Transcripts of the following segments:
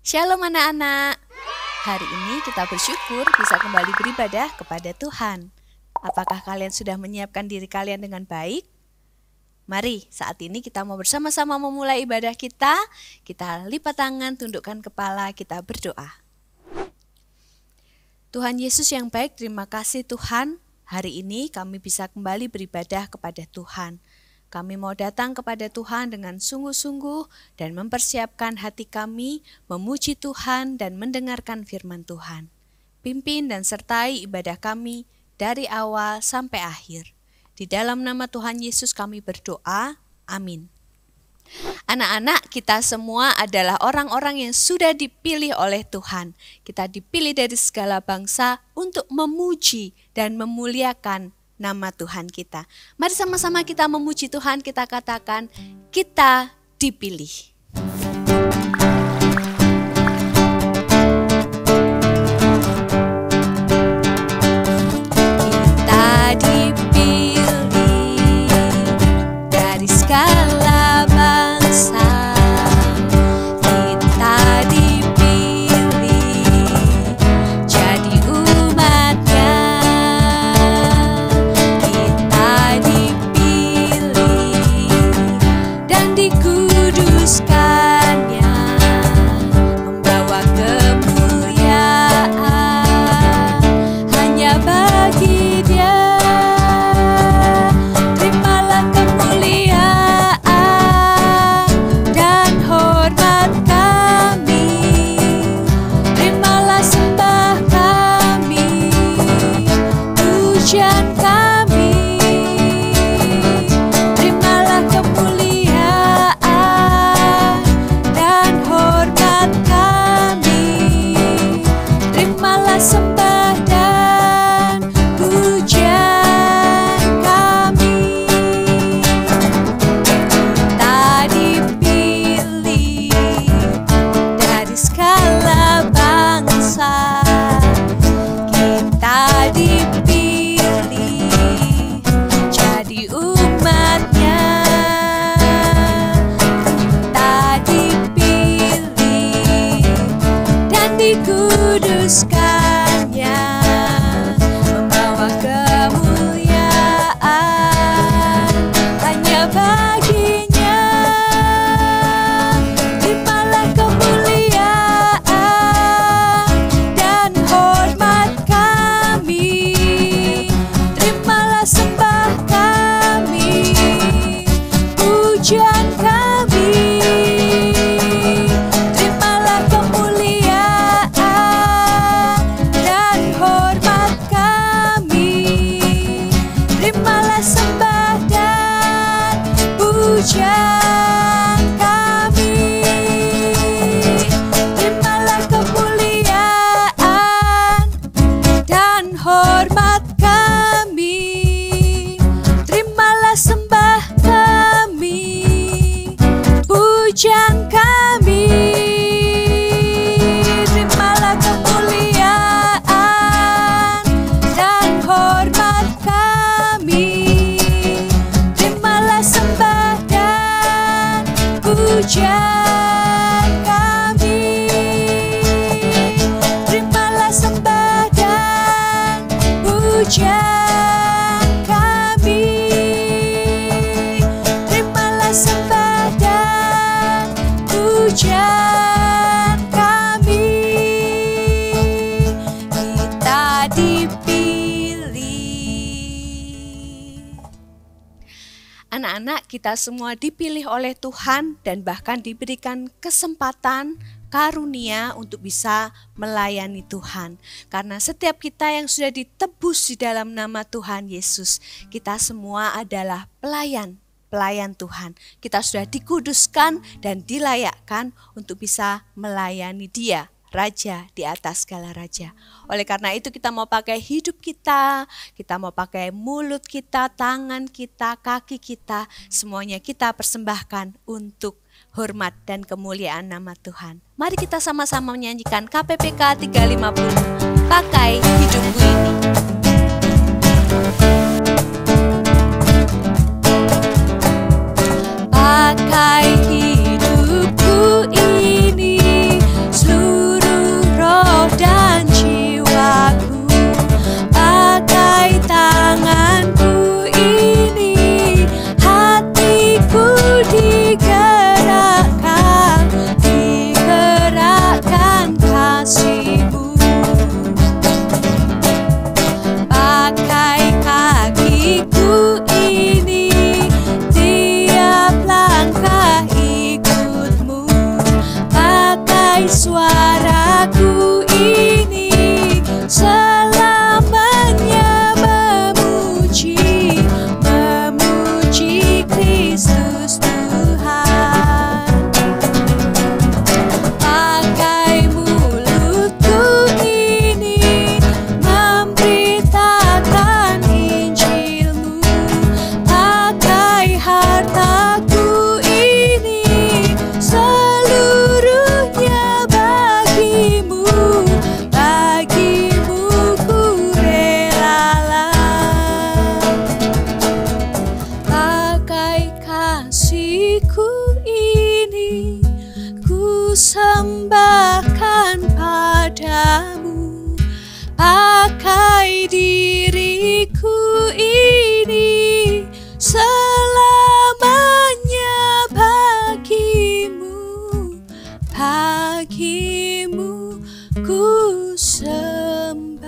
Shalom anak-anak. Hari ini kita bersyukur bisa kembali beribadah kepada Tuhan. Apakah kalian sudah menyiapkan diri kalian dengan baik? Mari saat ini kita mau bersama-sama memulai ibadah kita. Kita lipat tangan, tundukkan kepala, kita berdoa. Tuhan Yesus yang baik, terima kasih Tuhan. Hari ini kami bisa kembali beribadah kepada Tuhan. Kami mau datang kepada Tuhan dengan sungguh-sungguh dan mempersiapkan hati kami memuji Tuhan dan mendengarkan firman Tuhan. Pimpin dan sertai ibadah kami dari awal sampai akhir. Di dalam nama Tuhan Yesus kami berdoa. Amin. Anak-anak, kita semua adalah orang-orang yang sudah dipilih oleh Tuhan. Kita dipilih dari segala bangsa untuk memuji dan memuliakan nama Tuhan kita. Mari sama-sama kita memuji Tuhan, kita katakan, kita dipilih. Kita dipilih dari segala bangsa. Kita dipilih jadi umat-Nya. Dikuduskannya, membawa kemuliaan hanya bagi Dia. Terimalah kemuliaan dan hormat kami. Terimalah sembah kami, pujian kami. Terimalah kemuliaan sembah dan pujian kami. Kita dipilih dari segala bangsa. Kita dipilih jadi umat-Nya. Kita dipilih dan dikuduskan, membawa kemuliaan hanya bagi-Nya. Terimalah kemuliaan dan hormat kami. Terimalah sembah kami, pujian kami. Terimalah kemuliaan dan hormat kami. Terimalah sembah dan pujian kami. Terimalah kemuliaan dan hormat kami. Terimalah sembah kami, pujian kami. Terimalah kemuliaan dan hormat kami. Terimalah sembah dan pujian kami. Terimalah sembah dan pujian kami. Terimalah sembah dan pujian kami. Kita dipilih. Anak-anak, kita semua dipilih oleh Tuhan dan bahkan diberikan kesempatan, karunia untuk bisa melayani Tuhan. Karena setiap kita yang sudah ditebus di dalam nama Tuhan Yesus, kita semua adalah pelayan Tuhan. Kita sudah dikuduskan dan dilayakkan untuk bisa melayani Dia, Raja di atas segala raja. Oleh karena itu kita mau pakai hidup kita mau pakai mulut kita, tangan kita, kaki kita, semuanya kita persembahkan untuk hormat dan kemuliaan nama Tuhan. Mari kita sama-sama menyanyikan KPPK 350, pakai hidupku ini. Pakai hidupku ini, seluruh sembahkan padamu, pakai diriku ini selamanya bagimu ku sembahkan.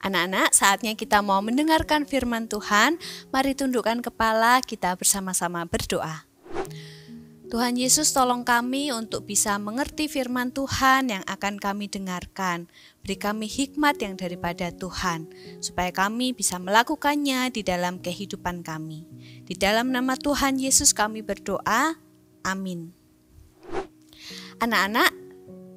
Anak-anak, saatnya kita mau mendengarkan firman Tuhan. Mari tundukkan kepala, kita bersama-sama berdoa. Tuhan Yesus, tolong kami untuk bisa mengerti firman Tuhan yang akan kami dengarkan. Beri kami hikmat yang daripada Tuhan, supaya kami bisa melakukannya di dalam kehidupan kami. Di dalam nama Tuhan Yesus kami berdoa, amin. Anak-anak,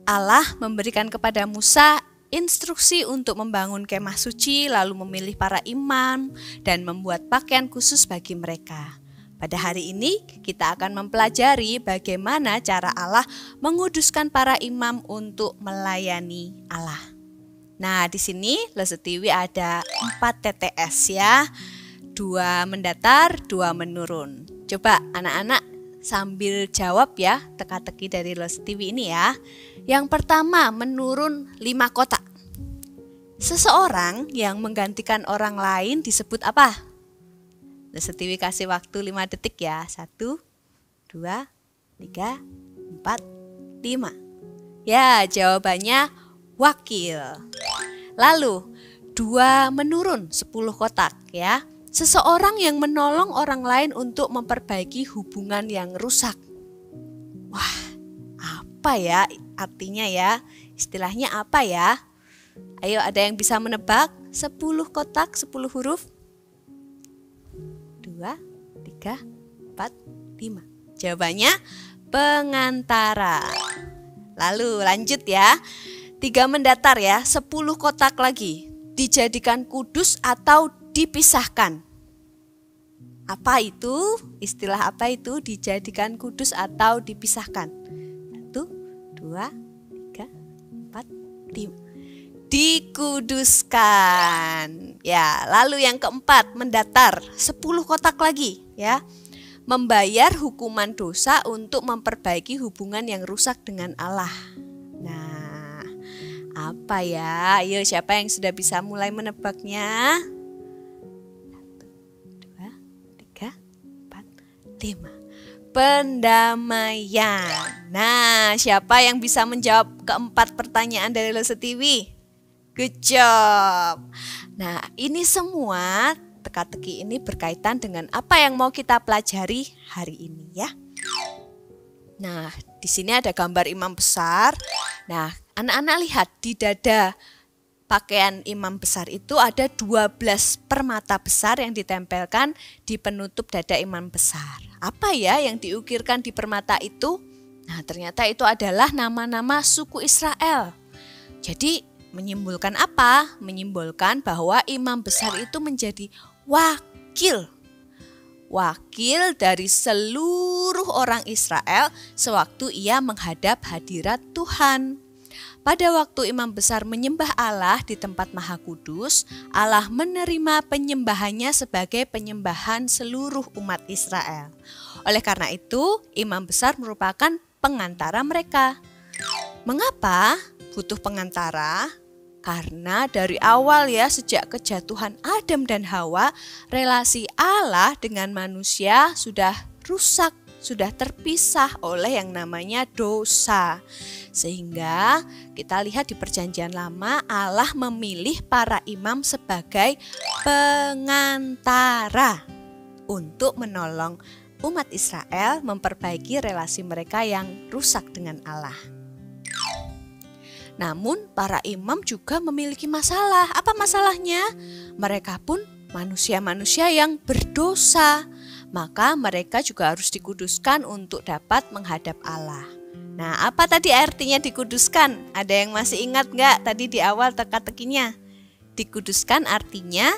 Allah memberikan kepada Musa instruksi untuk membangun kemah suci, lalu memilih para imam dan membuat pakaian khusus bagi mereka. Pada hari ini kita akan mempelajari bagaimana cara Allah menguduskan para imam untuk melayani Allah. Nah, di sini Lesetiwi ada 4 TTS ya. 2 mendatar, 2 menurun. Coba anak-anak sambil jawab ya teka-teki dari Lesetiwi ini ya. Yang pertama, menurun 5 kotak. Seseorang yang menggantikan orang lain disebut apa? Lesetiwi kasih waktu 5 detik ya. 1, 2, 3, 4, 5. Ya, jawabannya wakil. Lalu 2 menurun 10 kotak ya. Seseorang yang menolong orang lain untuk memperbaiki hubungan yang rusak. Wah, apa ya artinya ya? Istilahnya apa ya? Ayo, ada yang bisa menebak? 10 kotak, 10 huruf. 2, 3, 4, 5. Jawabannya pengantara. Lalu lanjut ya. 3 mendatar ya, 10 kotak lagi. Dijadikan kudus atau dipisahkan. Apa itu? Istilah apa itu? Dijadikan kudus atau dipisahkan. 1, 2, 3, 4, 5. Dikuduskan. Ya, lalu yang keempat, mendatar 10 kotak lagi ya. Membayar hukuman dosa untuk memperbaiki hubungan yang rusak dengan Allah. Nah, apa ya? Ayo, siapa yang sudah bisa mulai menebaknya? 1, 2, 3, 4, 5. Pendamaian. Nah, siapa yang bisa menjawab keempat pertanyaan dari Lesetiwi? Good job. Nah, ini semua teka-teki ini berkaitan dengan apa yang mau kita pelajari hari ini ya. Nah, di sini ada gambar imam besar. Nah, anak-anak lihat di dada pakaian imam besar itu ada 12 permata besar yang ditempelkan di penutup dada imam besar. Apa ya yang diukirkan di permata itu? Nah, ternyata itu adalah nama-nama suku Israel. Jadi menyimbolkan apa? Menyimbolkan bahwa imam besar itu menjadi wakil dari seluruh orang Israel sewaktu ia menghadap hadirat Tuhan. Pada waktu imam besar menyembah Allah di tempat Maha Kudus, Allah menerima penyembahannya sebagai penyembahan seluruh umat Israel. Oleh karena itu, imam besar merupakan pengantara mereka. Mengapa butuh pengantara? Karena dari awal ya, sejak kejatuhan Adam dan Hawa, relasi Allah dengan manusia sudah rusak, sudah terpisah oleh yang namanya dosa. Sehingga kita lihat di Perjanjian Lama, Allah memilih para imam sebagai pengantara untuk menolong umat Israel memperbaiki relasi mereka yang rusak dengan Allah. Namun para imam juga memiliki masalah. Apa masalahnya? Mereka pun manusia-manusia yang berdosa. Maka mereka juga harus dikuduskan untuk dapat menghadap Allah. Nah, apa tadi artinya dikuduskan? Ada yang masih ingat nggak tadi di awal teka-tekinya? Dikuduskan artinya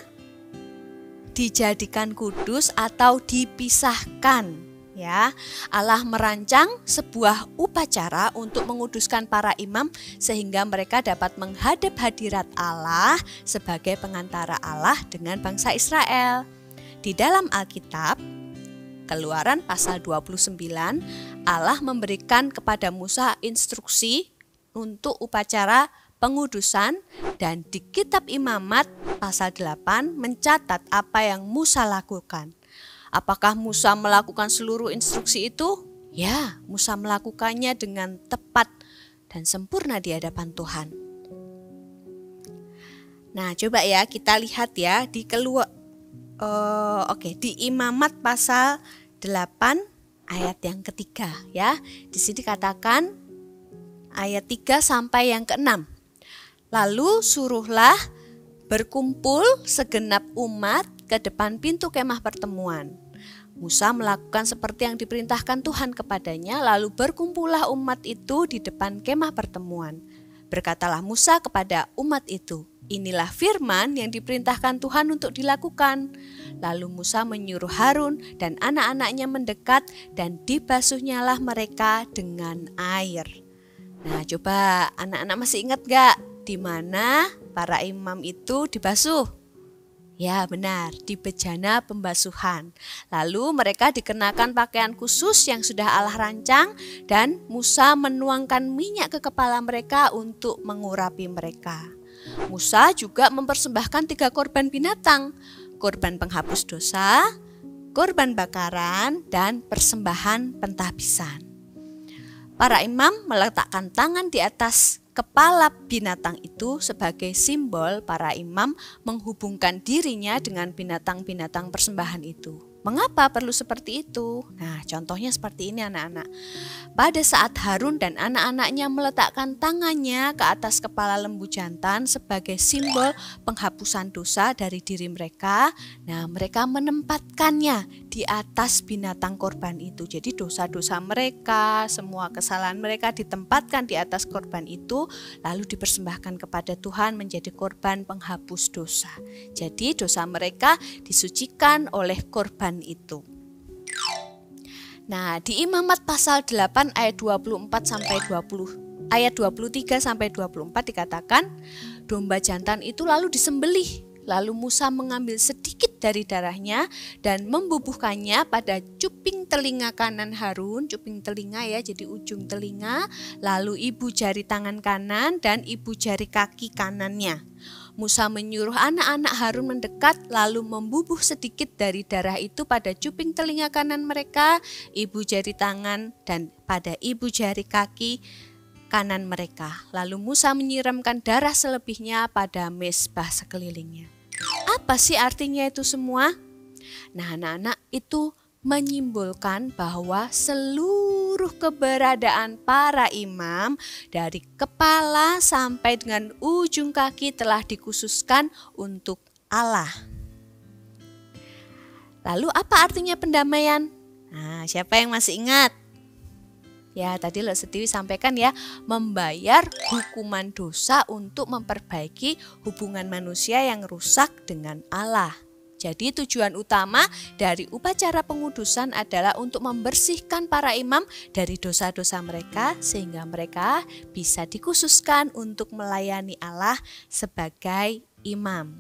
dijadikan kudus atau dipisahkan. Ya, Allah merancang sebuah upacara untuk menguduskan para imam sehingga mereka dapat menghadap hadirat Allah sebagai pengantara Allah dengan bangsa Israel. Di dalam Alkitab, Keluaran pasal 29, Allah memberikan kepada Musa instruksi untuk upacara pengudusan, dan di kitab Imamat pasal 8 mencatat apa yang Musa lakukan. Apakah Musa melakukan seluruh instruksi itu? Ya, Musa melakukannya dengan tepat dan sempurna di hadapan Tuhan. Nah, coba ya kita lihat ya di di Imamat pasal 8 ayat yang ketiga ya. Di sini katakan ayat 3 sampai yang ke-6. Lalu suruhlah berkumpul segenap umat ke depan pintu kemah pertemuan. Musa melakukan seperti yang diperintahkan Tuhan kepadanya, lalu berkumpullah umat itu di depan kemah pertemuan. Berkatalah Musa kepada umat itu, inilah firman yang diperintahkan Tuhan untuk dilakukan. Lalu Musa menyuruh Harun dan anak-anaknya mendekat dan dibasuhnyalah mereka dengan air. Nah, coba anak-anak masih ingat gak di mana para imam itu dibasuh? Ya benar, di bejana pembasuhan. Lalu mereka dikenakan pakaian khusus yang sudah Allah rancang dan Musa menuangkan minyak ke kepala mereka untuk mengurapi mereka. Musa juga mempersembahkan 3 korban binatang, korban penghapus dosa, korban bakaran, dan persembahan pentahbisan. Para imam meletakkan tangan di atas kepala binatang itu sebagai simbol para imam menghubungkan dirinya dengan binatang-binatang persembahan itu. Mengapa perlu seperti itu? Nah, contohnya seperti ini anak-anak. Pada saat Harun dan anak-anaknya meletakkan tangannya ke atas kepala lembu jantan sebagai simbol penghapusan dosa dari diri mereka, nah mereka menempatkannya di atas binatang korban itu. Jadi dosa-dosa mereka, semua kesalahan mereka ditempatkan di atas korban itu, lalu dipersembahkan kepada Tuhan menjadi korban penghapus dosa. Jadi dosa mereka disucikan oleh korban itu. Nah, di Imamat pasal 8 ayat 23 sampai 24 dikatakan, domba jantan itu lalu disembelih. Lalu Musa mengambil sedikit dari darahnya dan membubuhkannya pada cuping telinga kanan Harun, cuping telinga ya, jadi ujung telinga, lalu ibu jari tangan kanan dan ibu jari kaki kanannya. Musa menyuruh anak-anak Harun mendekat lalu membubuh sedikit dari darah itu pada cuping telinga kanan mereka, ibu jari tangan dan pada ibu jari kaki kanan mereka. Lalu Musa menyiramkan darah selebihnya pada mezbah sekelilingnya. Apa sih artinya itu semua? Nah, anak-anak, itu menyimbolkan bahwa seluruh keberadaan para imam dari kepala sampai dengan ujung kaki telah dikhususkan untuk Allah. Lalu apa artinya pendamaian? Nah, siapa yang masih ingat? Ya, tadi Lek Setiwi sampaikan ya, membayar hukuman dosa untuk memperbaiki hubungan manusia yang rusak dengan Allah. Jadi tujuan utama dari upacara pengudusan adalah untuk membersihkan para imam dari dosa-dosa mereka sehingga mereka bisa dikhususkan untuk melayani Allah sebagai imam.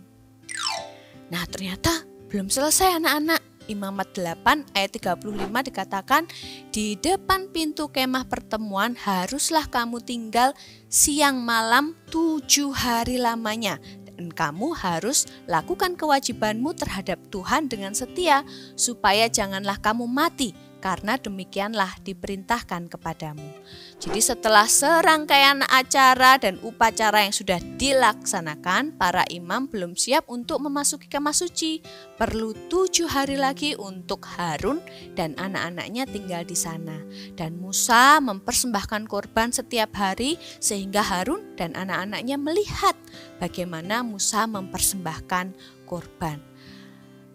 Nah, ternyata belum selesai anak-anak. Imamat 8 ayat 35 dikatakan, di depan pintu kemah pertemuan haruslah kamu tinggal siang malam 7 hari lamanya. Dan kamu harus lakukan kewajibanmu terhadap Tuhan dengan setia, supaya janganlah kamu mati, karena demikianlah diperintahkan kepadamu. Jadi setelah serangkaian acara dan upacara yang sudah dilaksanakan, para imam belum siap untuk memasuki kemah suci. Perlu 7 hari lagi untuk Harun dan anak-anaknya tinggal di sana. Dan Musa mempersembahkan korban setiap hari sehingga Harun dan anak-anaknya melihat bagaimana Musa mempersembahkan korban.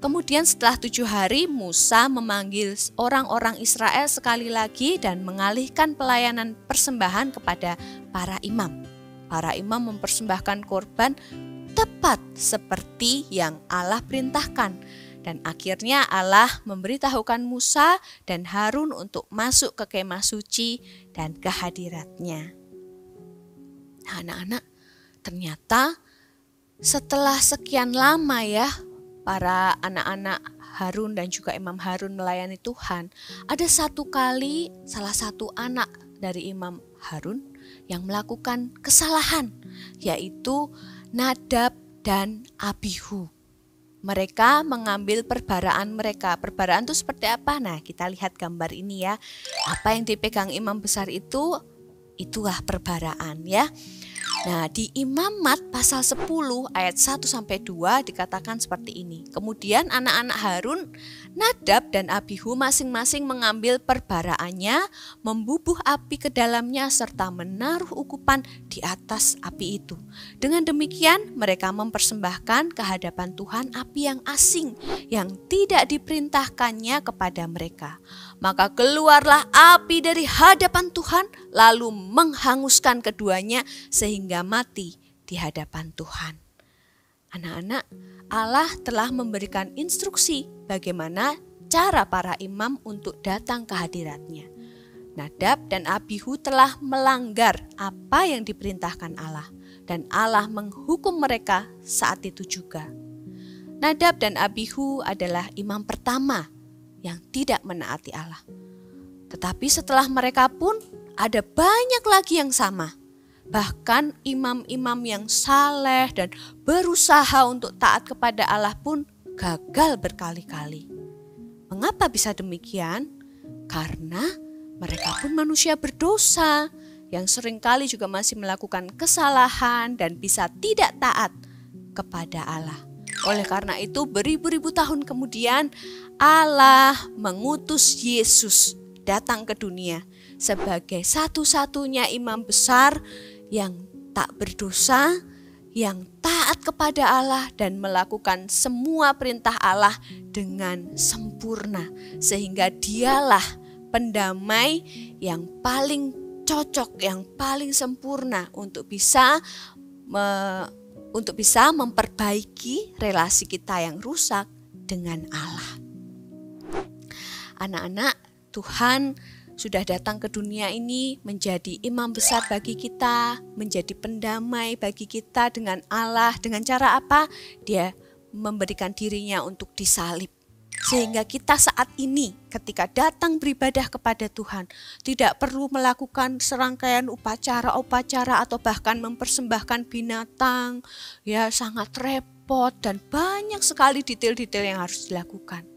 Kemudian setelah 7 hari Musa memanggil orang-orang Israel sekali lagi dan mengalihkan pelayanan persembahan kepada para imam. Para imam mempersembahkan korban tepat seperti yang Allah perintahkan. Dan akhirnya Allah memberitahukan Musa dan Harun untuk masuk ke kemah suci dan ke hadiratnya. Nah, anak-anak, ternyata setelah sekian lama ya para anak-anak Harun dan juga Imam Harun melayani Tuhan, ada satu kali salah satu anak dari Imam Harun yang melakukan kesalahan, yaitu Nadab dan Abihu. Mereka mengambil perbaraan mereka. Perbaraan itu seperti apa? Nah, kita lihat gambar ini ya. Apa yang dipegang imam besar itu, itulah perbaraan ya. Nah, di Imamat pasal 10 ayat 1-2 dikatakan seperti ini. Kemudian anak-anak Harun, Nadab dan Abihu masing-masing mengambil perbaraannya, membubuh api ke dalamnya serta menaruh ukupan di atas api itu. Dengan demikian mereka mempersembahkan ke hadapan Tuhan api yang asing yang tidak diperintahkannya kepada mereka. Maka keluarlah api dari hadapan Tuhan lalu menghanguskan keduanya sehingga mati di hadapan Tuhan. Anak-anak, Allah telah memberikan instruksi bagaimana cara para imam untuk datang ke hadiratnya. Nadab dan Abihu telah melanggar apa yang diperintahkan Allah dan Allah menghukum mereka saat itu juga. Nadab dan Abihu adalah imam pertama yang tidak menaati Allah. Tetapi setelah mereka pun ada banyak lagi yang sama. Bahkan imam-imam yang saleh dan berusaha untuk taat kepada Allah pun gagal berkali-kali. Mengapa bisa demikian? Karena mereka pun manusia berdosa yang seringkali juga masih melakukan kesalahan dan bisa tidak taat kepada Allah. Oleh karena itu beribu-ribu tahun kemudian Allah mengutus Yesus datang ke dunia sebagai satu-satunya imam besar yang tak berdosa, yang taat kepada Allah dan melakukan semua perintah Allah dengan sempurna. Sehingga dialah pendamai yang paling cocok, yang paling sempurna untuk bisa memperbaiki relasi kita yang rusak dengan Allah. Anak-anak, Tuhan sudah datang ke dunia ini menjadi imam besar bagi kita, menjadi pendamai bagi kita dengan Allah. Dengan cara apa? Dia memberikan dirinya untuk disalib. Sehingga kita saat ini ketika datang beribadah kepada Tuhan tidak perlu melakukan serangkaian upacara-upacara atau bahkan mempersembahkan binatang. Ya, sangat repot dan banyak sekali detail-detail yang harus dilakukan.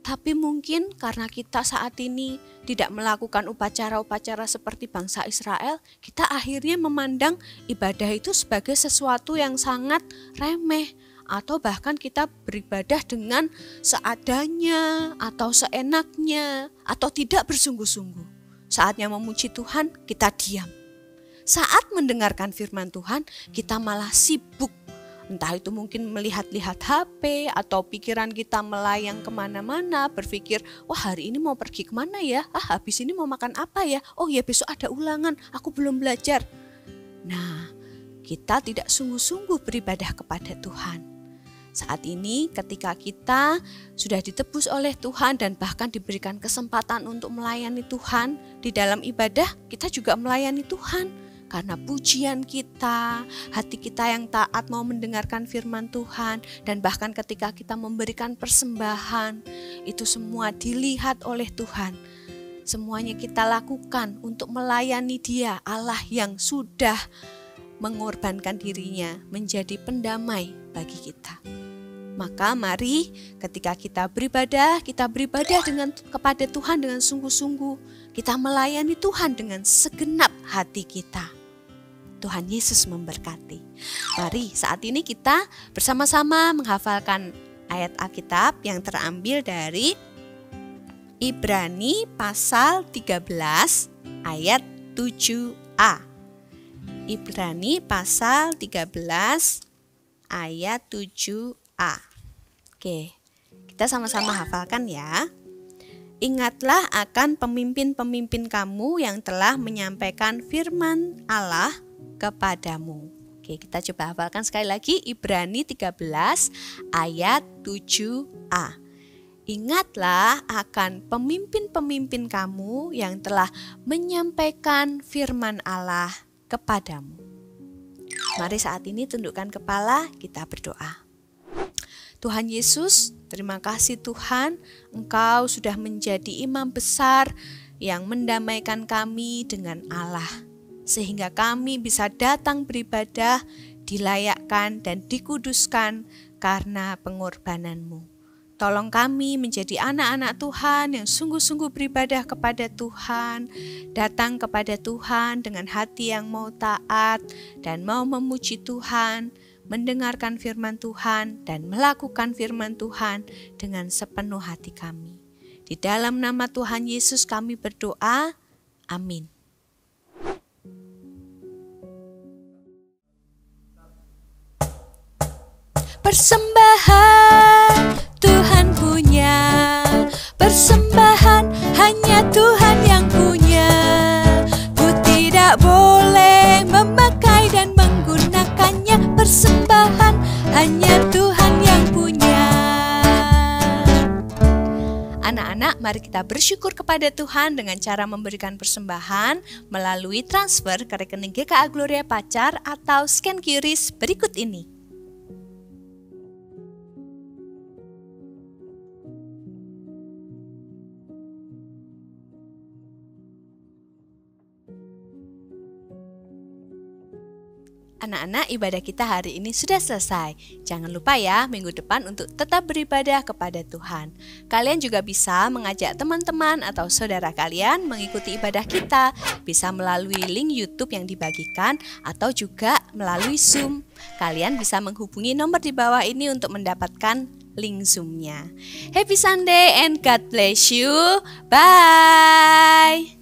Tapi mungkin karena kita saat ini tidak melakukan upacara-upacara seperti bangsa Israel, kita akhirnya memandang ibadah itu sebagai sesuatu yang sangat remeh. Atau bahkan kita beribadah dengan seadanya atau seenaknya atau tidak bersungguh-sungguh. Saatnya memuji Tuhan, kita diam. Saat mendengarkan firman Tuhan, kita malah sibuk. Entah itu mungkin melihat-lihat HP atau pikiran kita melayang kemana-mana, berpikir, wah hari ini mau pergi kemana ya? Habis ini mau makan apa ya? Oh ya besok ada ulangan, aku belum belajar. Nah, kita tidak sungguh-sungguh beribadah kepada Tuhan. Saat ini ketika kita sudah ditebus oleh Tuhan dan bahkan diberikan kesempatan untuk melayani Tuhan, di dalam ibadah kita juga melayani Tuhan. Karena pujian kita, hati kita yang taat mau mendengarkan firman Tuhan, dan bahkan ketika kita memberikan persembahan, itu semua dilihat oleh Tuhan. Semuanya kita lakukan untuk melayani Dia, Allah yang sudah mengorbankan dirinya menjadi pendamai bagi kita. Maka mari ketika kita beribadah dengan kepada Tuhan dengan sungguh-sungguh. Kita melayani Tuhan dengan segenap hati kita. Tuhan Yesus memberkati. Mari saat ini kita bersama-sama menghafalkan ayat Alkitab yang terambil dari Ibrani pasal 13 ayat 7a. Ibrani pasal 13 ayat 7a. Oke, kita sama-sama hafalkan ya. Ingatlah akan pemimpin-pemimpin kamu yang telah menyampaikan firman Allah kepadamu. Oke, kita coba hafalkan sekali lagi Ibrani 13 ayat 7a. Ingatlah akan pemimpin-pemimpin kamu yang telah menyampaikan firman Allah kepadamu. Mari saat ini tundukkan kepala, kita berdoa. Tuhan Yesus, terima kasih Tuhan, Engkau sudah menjadi imam besar yang mendamaikan kami dengan Allah, sehingga kami bisa datang beribadah, dilayakkan dan dikuduskan karena pengorbanan-Mu. Tolong kami menjadi anak-anak Tuhan yang sungguh-sungguh beribadah kepada Tuhan, datang kepada Tuhan dengan hati yang mau taat dan mau memuji Tuhan, mendengarkan firman Tuhan dan melakukan firman Tuhan dengan sepenuh hati kami. Di dalam nama Tuhan Yesus kami berdoa, amin. Persembahan Tuhan punya, persembahan hanya Tuhan yang punya. Ku tidak boleh memakai dan menggunakannya, persembahan hanya Tuhan yang punya. Anak-anak, mari kita bersyukur kepada Tuhan dengan cara memberikan persembahan melalui transfer ke rekening GKA Gloria Pacar atau scan QRIS berikut ini. Anak-anak, ibadah kita hari ini sudah selesai. Jangan lupa ya, minggu depan untuk tetap beribadah kepada Tuhan. Kalian juga bisa mengajak teman-teman atau saudara kalian mengikuti ibadah kita. Bisa melalui link YouTube yang dibagikan atau juga melalui Zoom. Kalian bisa menghubungi nomor di bawah ini untuk mendapatkan link Zoom-nya. Happy Sunday and God bless you. Bye.